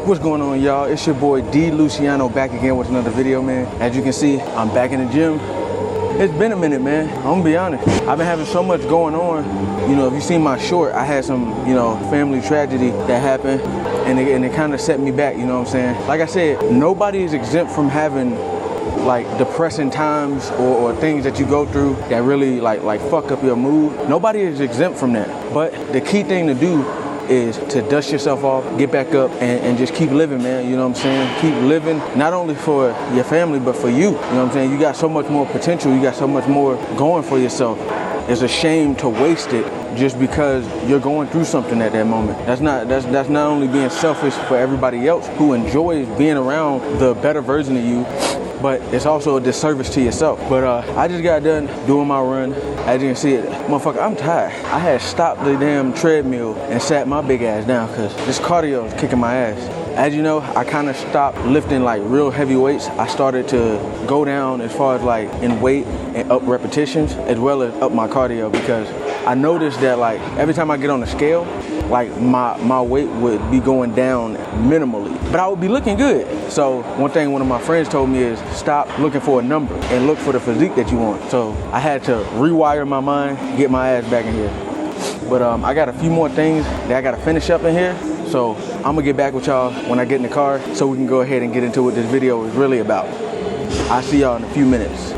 What's going on, y'all? It's your boy D Luciano back again with another video, man. As you can see, I'm back in the gym. It's been a minute, man. I'm gonna be honest. I've been having so much going on. You know, if you seen my short, I had some, family tragedy that happened, and it kind of set me back, you know what I'm saying? Like I said, nobody is exempt from having like depressing times or things that you go through that really like fuck up your mood. Nobody is exempt from that. But the key thing to do is to dust yourself off, get back up, and just keep living, man. You know what I'm saying? Keep living, not only for your family, but for you. You know what I'm saying? You got so much more potential. You got so much more going for yourself. It's a shame to waste it just because you're going through something at that moment. That's not only being selfish for everybody else who enjoys being around the better version of you, but it's also a disservice to yourself. But I just got done doing my run. As you can see, motherfucker, I'm tired. I had stopped the damn treadmill and sat my big ass down because this cardio is kicking my ass. As you know, I kind of stopped lifting like real heavy weights. I started to go down as far as like in weight and up repetitions, as well as up my cardio, because I noticed that like every time I get on the scale, like my weight would be going down minimally, but I would be looking good. So one thing one of my friends told me is stop looking for a number and look for the physique that you want. So I had to rewire my mind, get my ass back in here. But I got a few more things that I gotta finish up in here. So I'm gonna get back with y'all when I get in the car so we can go ahead and get into what this video is really about. I'll see y'all in a few minutes.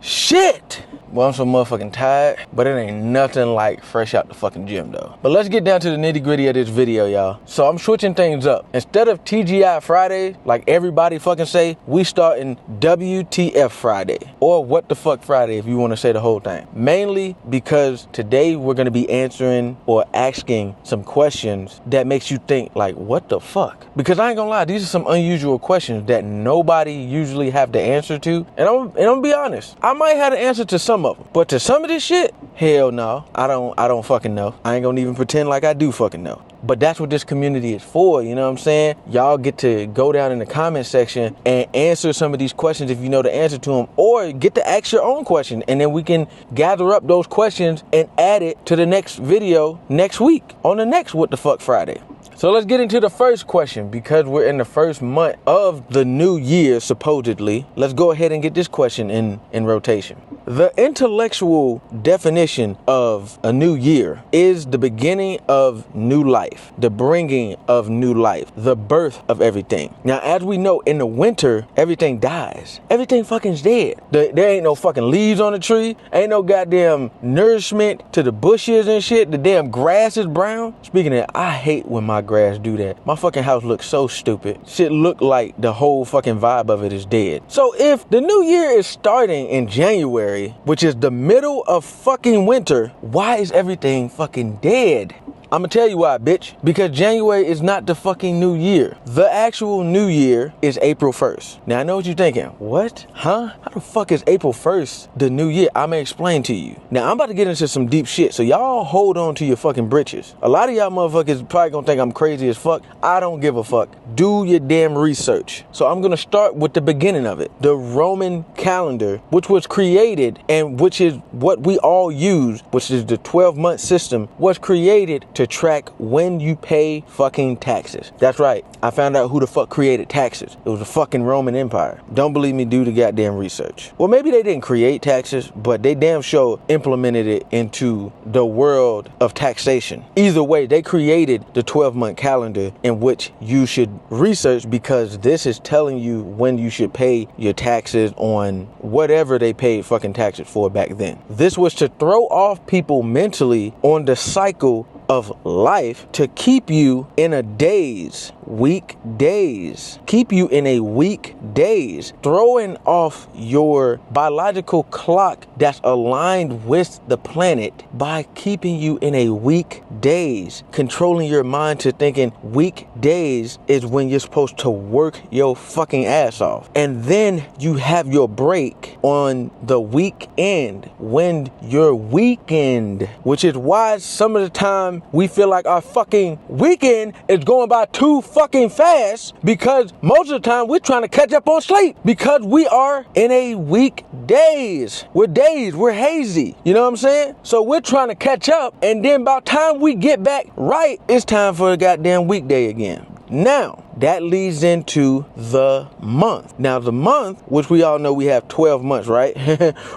Shit! Well, I'm so motherfucking tired, but it ain't nothing like fresh out the fucking gym though. But let's get down to the nitty gritty of this video, y'all. So I'm switching things up. Instead of TGI Friday, like everybody fucking say, we starting WTF Friday, or What the Fuck Friday if you want to say the whole thing. Mainly because today we're gonna be answering or asking some questions that makes you think like, what the fuck? Because I ain't gonna lie, these are some unusual questions that nobody usually have the answer to. And I'm gonna be honest, I might have the answer to some of them, but to some of this shit, hell no, I don't fucking know. I ain't gonna even pretend like I do fucking know. But that's what this community is for, you know what I'm saying? Y'all get to go down in the comment section and answer some of these questions if you know the answer to them, or get to ask your own question, and then we can gather up those questions and add it to the next video next week on the next What the Fuck Friday. So let's get into the first question, because we're in the first month of the new year, supposedly. Let's go ahead and get this question in rotation. The intellectual definition of a new year is the beginning of new life, the bringing of new life, the birth of everything. Now, as we know, in the winter, everything dies. Everything fucking's dead. There ain't no fucking leaves on the tree. Ain't no goddamn nourishment to the bushes and shit. The damn grass is brown. Speaking of that, I hate when my grass do that. My fucking house looks so stupid. Shit look like the whole fucking vibe of it is dead. So if the new year is starting in January, which is the middle of fucking winter, why is everything fucking dead? I'm gonna tell you why, bitch. Because January is not the fucking new year. The actual new year is April 1st. Now, I know what you're thinking. What? Huh? How the fuck is April 1st the new year? I'm gonna explain to you. Now, I'm about to get into some deep shit, so y'all hold on to your fucking britches. A lot of y'all motherfuckers probably gonna think I'm crazy as fuck. I don't give a fuck. Do your damn research. So I'm gonna start with the beginning of it. The Roman calendar, which was created, and which is what we all use, which is the 12-month system, was created to track when you pay fucking taxes. That's right. I found out who the fuck created taxes. It was the fucking Roman Empire. Don't believe me? Do the goddamn research. Well, maybe they didn't create taxes, but they damn sure implemented it into the world of taxation. Either way, they created the 12-month calendar in which you should research, because this is telling you when you should pay your taxes on whatever they paid fucking taxes for back then. This was to throw off people mentally on the cycle of life, to keep you in a daze, weak days, keep you in a weak days, throwing off your biological clock that's aligned with the planet by keeping you in a weak days, controlling your mind to thinking weak days is when you're supposed to work your fucking ass off. And then you have your break on the weekend when your weekend, which is why some of the time we feel like our fucking weekend is going by too fucking fast, because most of the time we're trying to catch up on sleep because we are in a week days. We're hazy. You know what I'm saying? So we're trying to catch up, and then by the time we get back right, it's time for the goddamn weekday again. Now, that leads into the month. Now, the month, which we all know we have 12 months, right?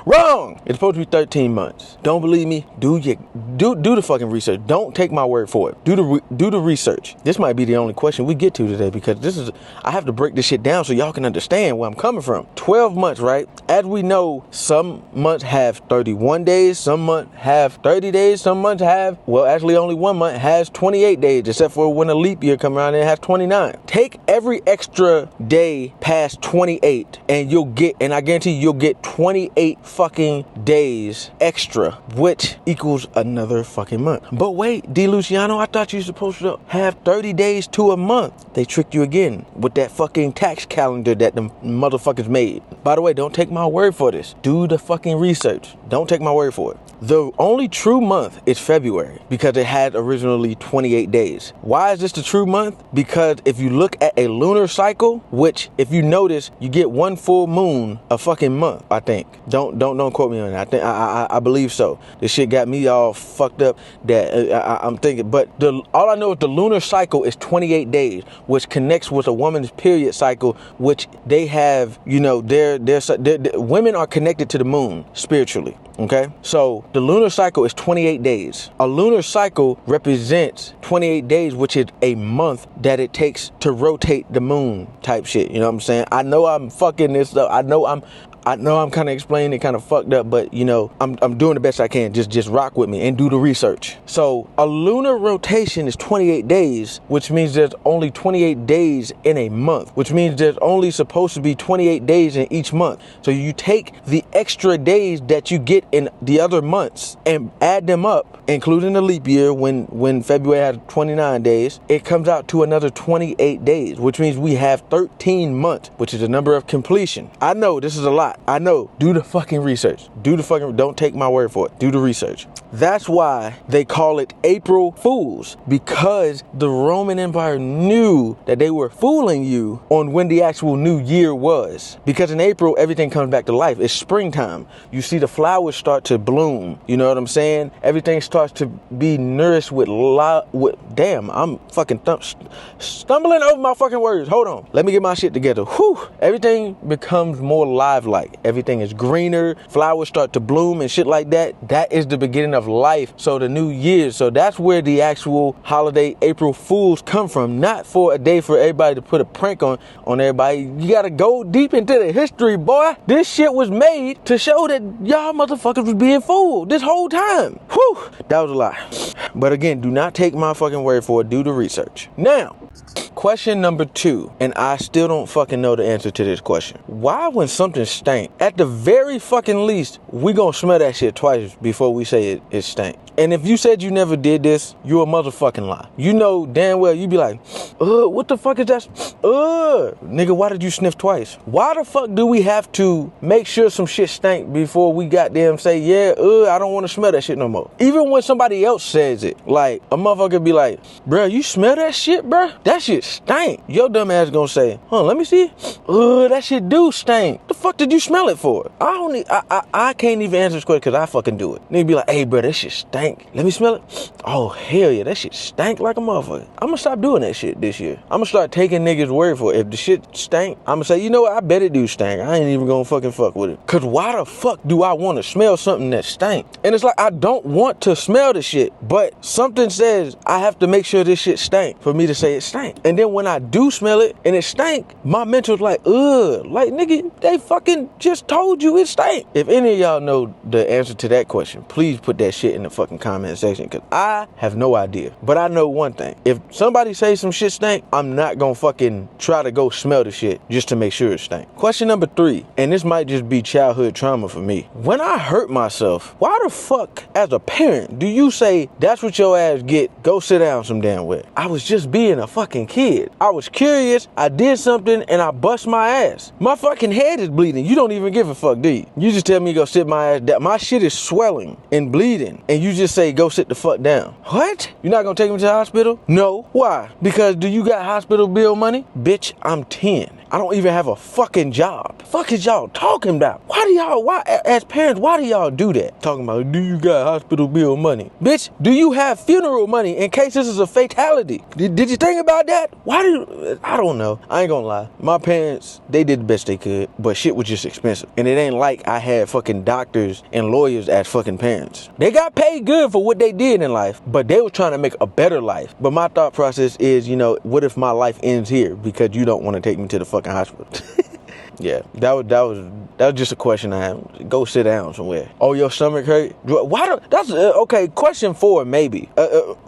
Wrong! It's supposed to be 13 months. Don't believe me? Do the fucking research. Don't take my word for it. Do the research. This might be the only question we get to today, because I have to break this shit down so y'all can understand where I'm coming from. 12 months, right? As we know, some months have 31 days, some months have 30 days, some months have, well, actually only one month has 28 days, except for when a leap year comes around and it has 29. Take every extra day past 28 and I guarantee you'll get 28 fucking days extra, which equals another fucking month. But wait, D. Luciano, I thought you were supposed to have 30 days to a month. They tricked you again with that fucking tax calendar that the motherfuckers made. By the way, don't take my word for this. Do the fucking research. Don't take my word for it. The only true month is February because it had originally 28 days. Why is this the true month? Because if you look at a lunar cycle, which if you notice, you get one full moon a fucking month, I think. Don't quote me on that. I believe so. This shit got me all fucked up that I'm thinking, but all I know is the lunar cycle is 28 days, which connects with a woman's period cycle, which they have, you know, women are connected to the moon spiritually. Okay, so the lunar cycle is 28 days. A lunar cycle represents 28 days, which is a month that it takes to rotate the moon type shit. You know what I'm saying? I know I'm fucking this up. I know I'm kind of explaining it kind of fucked up, but you know, I'm doing the best I can. Just rock with me and do the research. So a lunar rotation is 28 days, which means there's only 28 days in a month, which means there's only supposed to be 28 days in each month. So you take the extra days that you get in the other months and add them up, including the leap year when February had 29 days, it comes out to another 28 days, which means we have 13 months, which is the number of completion. I know this is a lot. I know. Do the fucking research. Don't take my word for it. Do the research. That's why they call it April Fools, because the Roman Empire knew that they were fooling you on when the actual new year was. Because in April, everything comes back to life. It's springtime. You see the flowers start to bloom. You know what I'm saying? Everything starts to be nourished with damn, I'm fucking stumbling over my fucking words. Hold on. Let me get my shit together. Whew. Everything becomes more live-like. Everything is greener. Flowers start to bloom and shit like that. That is the beginning of life. So the new year. So that's where the actual holiday April Fools come from. Not for a day for everybody to put a prank on everybody. You gotta go deep into the history, boy. This shit was made to show that y'all motherfuckers was being fooled this whole time. Whew. That was a lie. But again, do not take my fucking word for it. Do the research. Now, question number 2, and I still don't fucking know the answer to this question. Why when something stank, at the very fucking least, we gonna smell that shit twice before we say it stank? And if you said you never did this, you a motherfucking lie. You know damn well you be like, what the fuck is that? Nigga, why did you sniff twice? Why the fuck do we have to make sure some shit stank before we goddamn say, yeah, I don't want to smell that shit no more? Even when somebody else says it, like a motherfucker be like, bruh, you smell that shit, bruh? That shit stank. Your dumb ass gonna say, let me see. That shit do stink. The fuck did you smell it for? I can't even answer this question because I fucking do it. Nigga be like, hey, bruh, that shit stank. Let me smell it. Oh, hell yeah, that shit stank like a motherfucker. I'm gonna stop doing that shit this year. I'm gonna start taking niggas' word for it. If the shit stank, I'm gonna say, you know what, I bet it do stank. I ain't even gonna fucking fuck with it. Cause why the fuck do I want to smell something that stank? And it's like, I don't want to smell the shit, but something says I have to make sure this shit stank for me to say it stank. And then when I do smell it and it stank, my mental's like, like nigga, they fucking just told you it stank. If any of y'all know the answer to that question, please put that shit in the fucking comment section, because I have no idea. But I know one thing. If somebody says some shit stank, I'm not gonna fucking try to go smell the shit just to make sure it stank. Question number 3, and this might just be childhood trauma for me. When I hurt myself, why the fuck, as a parent, do you say, that's what your ass get, go sit down some damn way? I was just being a fucking kid. I was curious, I did something, and I bust my ass. My fucking head is bleeding. You don't even give a fuck, do you? You just tell me go sit my ass down. My shit is swelling and bleeding, and you just say go sit the fuck down. What? You're not gonna take me to the hospital? No. Why? Because do you got hospital bill money? Bitch, I'm 10. I don't even have a fucking job. Fuck is y'all talking about? Why as parents, why do y'all do that? Talking about, do you got hospital bill money? Bitch, do you have funeral money in case this is a fatality? Did you think about that? I don't know. I ain't gonna lie. My parents, they did the best they could, but shit was just expensive. And it ain't like I had fucking doctors and lawyers as fucking parents. They got paid good for what they did in life, but they were trying to make a better life. But my thought process is, you know, what if my life ends here because you don't want to take me to the fucking hospital? Yeah, that was just a question I had. Go sit down somewhere. Oh, your stomach hurt? That's okay. Question 4, maybe.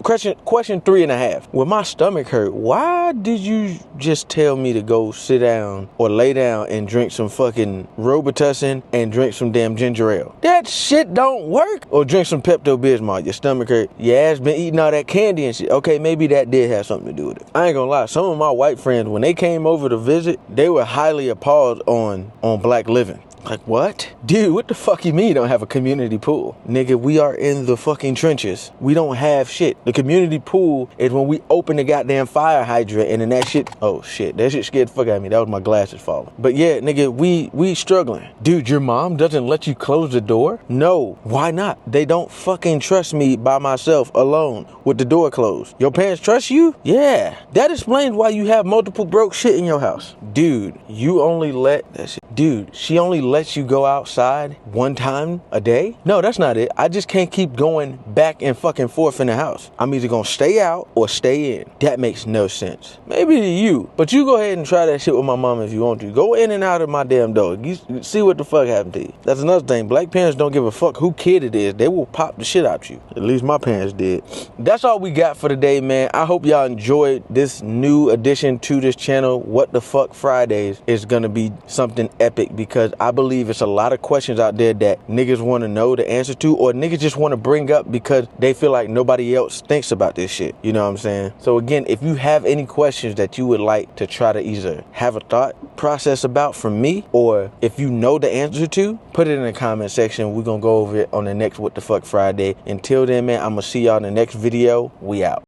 Question 3.5. When my stomach hurt, why did you just tell me to go sit down or lay down and drink some fucking Robitussin and drink some damn ginger ale? That shit don't work. Or drink some Pepto-Bismol. Your stomach hurt. Your ass been eating all that candy and shit. Okay, maybe that did have something to do with it. I ain't gonna lie. Some of my white friends, when they came over to visit, they were highly appalled on black living. Like, what? Dude, what the fuck you mean you don't have a community pool? Nigga, we are in the fucking trenches. We don't have shit. The community pool is when we open the goddamn fire hydrant and then that shit, oh shit, that shit scared the fuck out of me. That was my glasses falling. But yeah, nigga, we struggling. Dude, your mom doesn't let you close the door? No, why not? They don't fucking trust me by myself alone with the door closed. Your parents trust you? Yeah. That explains why you have multiple broke shit in your house. Dude, you only let that shit. Dude, she only lets you go outside one time a day? No, that's not it. I just can't keep going back and fucking forth in the house. I'm either gonna stay out or stay in. That makes no sense. Maybe to you, but you go ahead and try that shit with my mom if you want to. Go in and out of my damn door. You see what the fuck happened to you. That's another thing. Black parents don't give a fuck who kid it is. They will pop the shit out you. At least my parents did. That's all we got for today, man. I hope y'all enjoyed this new addition to this channel. What the fuck Fridays is gonna be something epic because I believe it's a lot of questions out there that niggas want to know the answer to, or niggas just want to bring up because they feel like nobody else thinks about this shit. You know what I'm saying? So again, if you have any questions that you would like to try to either have a thought process about from me, or if you know the answer to, put it in the comment section. We're gonna go over it on the next What the Fuck Friday. Until then, man, I'm gonna see y'all in the next video. We out.